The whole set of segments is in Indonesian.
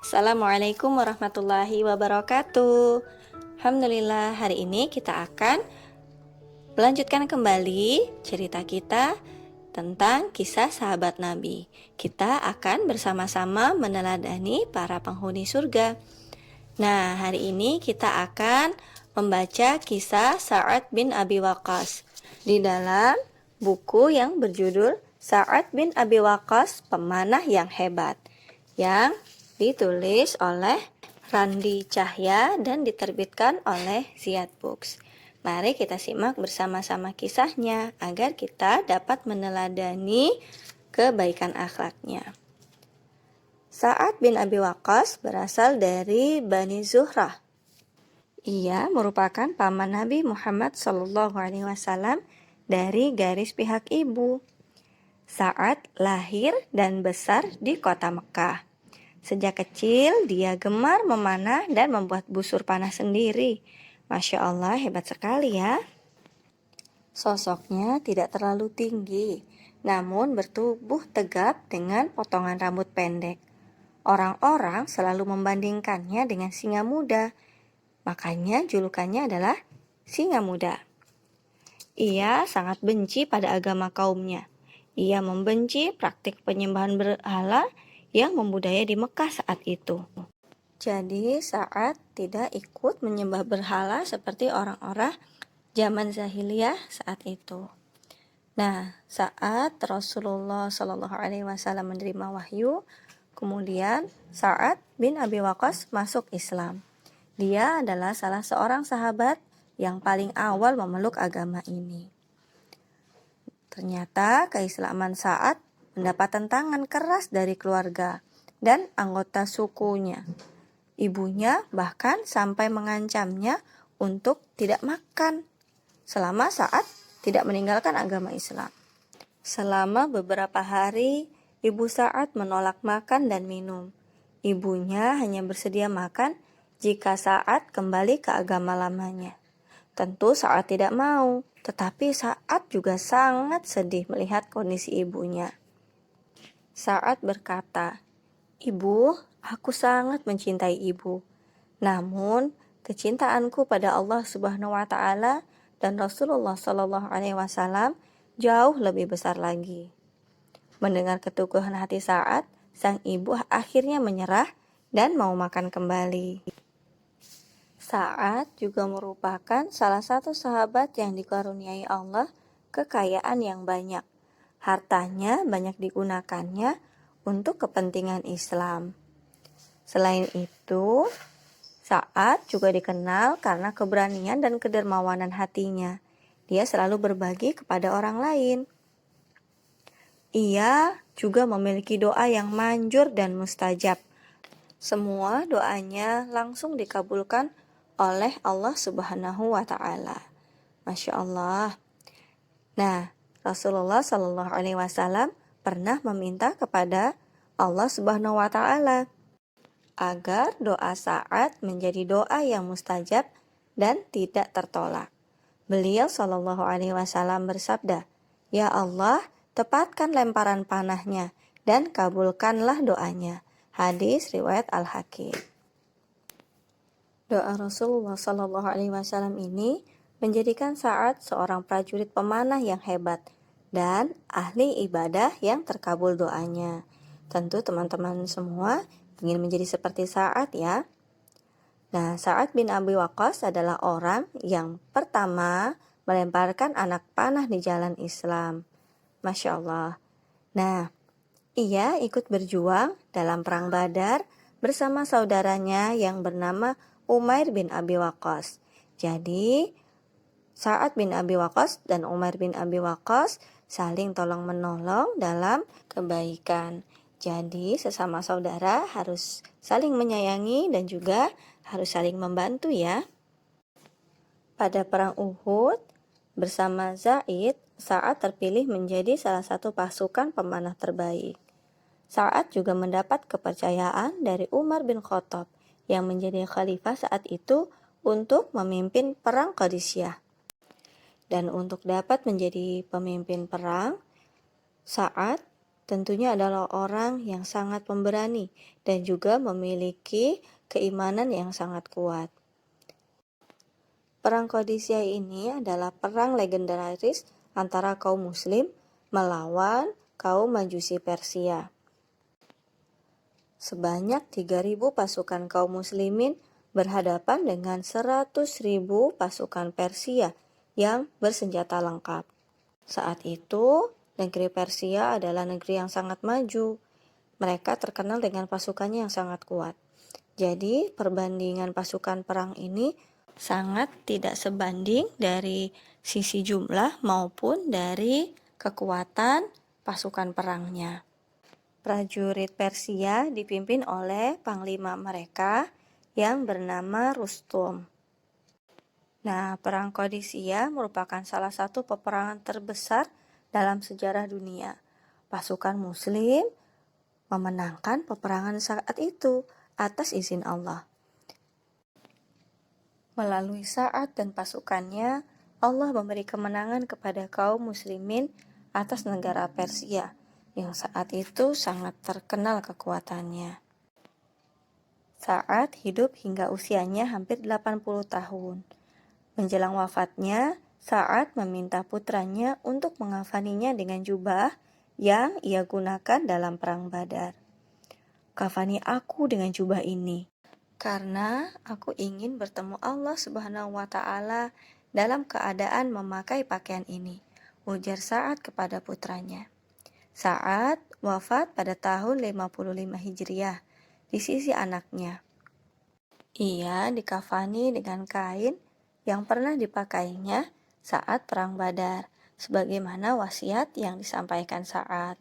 Assalamualaikum warahmatullahi wabarakatuh. Alhamdulillah, hari ini kita akan melanjutkan kembali cerita kita tentang kisah sahabat Nabi. Kita akan bersama-sama meneladani para penghuni surga. Nah, hari ini kita akan membaca kisah Sa'ad bin Abi Waqqas di dalam buku yang berjudul Sa'ad bin Abi Waqqas, Pemanah yang Hebat, yang ditulis oleh Randi Cahya dan diterbitkan oleh Ziyad Books. Mari kita simak bersama-sama kisahnya agar kita dapat meneladani kebaikan akhlaknya. Sa'ad bin Abi Waqqas berasal dari Bani Zuhrah. Ia merupakan paman Nabi Muhammad SAW dari garis pihak ibu. Sa'ad lahir dan besar di kota Mekah. Sejak kecil dia gemar memanah dan membuat busur panah sendiri. Masya Allah, hebat sekali ya. Sosoknya tidak terlalu tinggi, namun bertubuh tegap dengan potongan rambut pendek. Orang-orang selalu membandingkannya dengan singa muda. Makanya julukannya adalah singa muda. Ia sangat benci pada agama kaumnya. Ia membenci praktik penyembahan berhala yang membudaya di Mekah saat itu. Jadi Sa'ad tidak ikut menyembah berhala seperti orang-orang zaman jahiliyah saat itu. Nah, saat Rasulullah SAW menerima wahyu, kemudian Sa'ad bin Abi Waqqas masuk Islam. Dia adalah salah seorang sahabat yang paling awal memeluk agama ini. Ternyata keislaman Sa'ad mendapat tentangan keras dari keluarga dan anggota sukunya. Ibunya bahkan sampai mengancamnya untuk tidak makan selama Sa'ad tidak meninggalkan agama Islam. Selama beberapa hari, ibu Sa'ad menolak makan dan minum. Ibunya hanya bersedia makan jika Sa'ad kembali ke agama lamanya. Tentu Sa'ad tidak mau, tetapi Sa'ad juga sangat sedih melihat kondisi ibunya. Sa'ad berkata, "Ibu, aku sangat mencintai ibu. Namun, kecintaanku pada Allah Subhanahu wa taala dan Rasulullah Shallallahu alaihi wasallam jauh lebih besar lagi." Mendengar keteguhan hati Sa'ad, sang ibu akhirnya menyerah dan mau makan kembali. Sa'ad juga merupakan salah satu sahabat yang dikaruniai Allah kekayaan yang banyak. Hartanya banyak digunakannya untuk kepentingan Islam. Selain itu, Sa'ad juga dikenal karena keberanian dan kedermawanan hatinya. Dia selalu berbagi kepada orang lain. Ia juga memiliki doa yang manjur dan mustajab. Semua doanya langsung dikabulkan oleh Allah Subhanahu wa taala. Masya Allah. Nah, Rasulullah Shallallahu alaihi wasallam pernah meminta kepada Allah Subhanahu wa taala agar doa Sa'ad menjadi doa yang mustajab dan tidak tertolak. Beliau Shallallahu alaihi wasallam bersabda, "Ya Allah, tepatkan lemparan panahnya dan kabulkanlah doanya." Hadis riwayat Al-Hakim. Doa Rasulullah Shallallahu alaihi wasallam ini menjadikan Sa'ad seorang prajurit pemanah yang hebat dan ahli ibadah yang terkabul doanya. Tentu teman-teman semua ingin menjadi seperti Sa'ad ya. Nah, Sa'ad bin Abi Waqqas adalah orang yang pertama melemparkan anak panah di jalan Islam. Masya Allah. Nah, ia ikut berjuang dalam perang Badar bersama saudaranya yang bernama Umair bin Abi Waqqas. Jadi, Sa'ad bin Abi Waqqas dan Umair bin Abi Waqqas saling tolong-menolong dalam kebaikan. Jadi, sesama saudara harus saling menyayangi dan juga harus saling membantu ya. Pada perang Uhud, bersama Zaid, Sa'ad terpilih menjadi salah satu pasukan pemanah terbaik. Sa'ad juga mendapat kepercayaan dari Umar bin Khattab yang menjadi khalifah saat itu untuk memimpin perang Qadisiyah. Dan untuk dapat menjadi pemimpin perang, Sa'ad tentunya adalah orang yang sangat pemberani dan juga memiliki keimanan yang sangat kuat. Perang Qadisiyah ini adalah perang legendaris antara kaum muslim melawan kaum Majusi Persia. Sebanyak 3.000 pasukan kaum muslimin berhadapan dengan 100.000 pasukan Persia yang bersenjata lengkap. Saat itu, negeri Persia adalah negeri yang sangat maju. Mereka terkenal dengan pasukannya yang sangat kuat. Jadi, perbandingan pasukan perang ini sangat tidak sebanding dari sisi jumlah maupun dari kekuatan pasukan perangnya. Prajurit Persia dipimpin oleh panglima mereka yang bernama Rustum. Nah, Perang Qadisiyah merupakan salah satu peperangan terbesar dalam sejarah dunia. Pasukan Muslim memenangkan peperangan saat itu atas izin Allah. Melalui Sa'ad dan pasukannya, Allah memberi kemenangan kepada kaum muslimin atas negara Persia yang saat itu sangat terkenal kekuatannya. Sa'ad hidup hingga usianya hampir 80 tahun. Menjelang wafatnya, Sa'ad meminta putranya untuk mengafaninya dengan jubah yang ia gunakan dalam perang Badar. Kafani aku dengan jubah ini, karena aku ingin bertemu Allah Subhanahu wa Ta'ala dalam keadaan memakai pakaian ini, ujar Sa'ad kepada putranya. Sa'ad wafat pada tahun 55 Hijriah di sisi anaknya. Ia dikafani dengan kain yang pernah dipakainya saat perang Badar, sebagaimana wasiat yang disampaikan Sa'ad.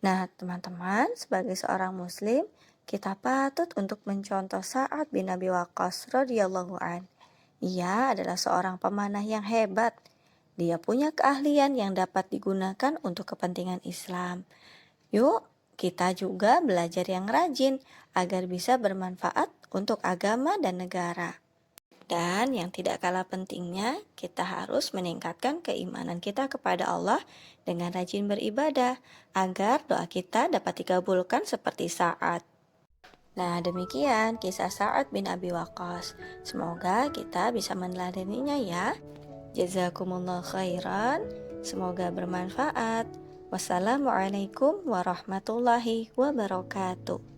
Nah, teman-teman, sebagai seorang muslim, kita patut untuk mencontoh Sa'ad bin Abi Waqqas radhiyallahu an. Ia adalah seorang pemanah yang hebat. Dia punya keahlian yang dapat digunakan untuk kepentingan Islam. Yuk, kita juga belajar yang rajin agar bisa bermanfaat untuk agama dan negara. Dan yang tidak kalah pentingnya, kita harus meningkatkan keimanan kita kepada Allah dengan rajin beribadah agar doa kita dapat dikabulkan seperti Sa'ad. Nah, demikian kisah Sa'ad bin Abi Waqqas. Semoga kita bisa meneladaninya ya. Jazakumullah khairan. Semoga bermanfaat. Wassalamualaikum warahmatullahi wabarakatuh.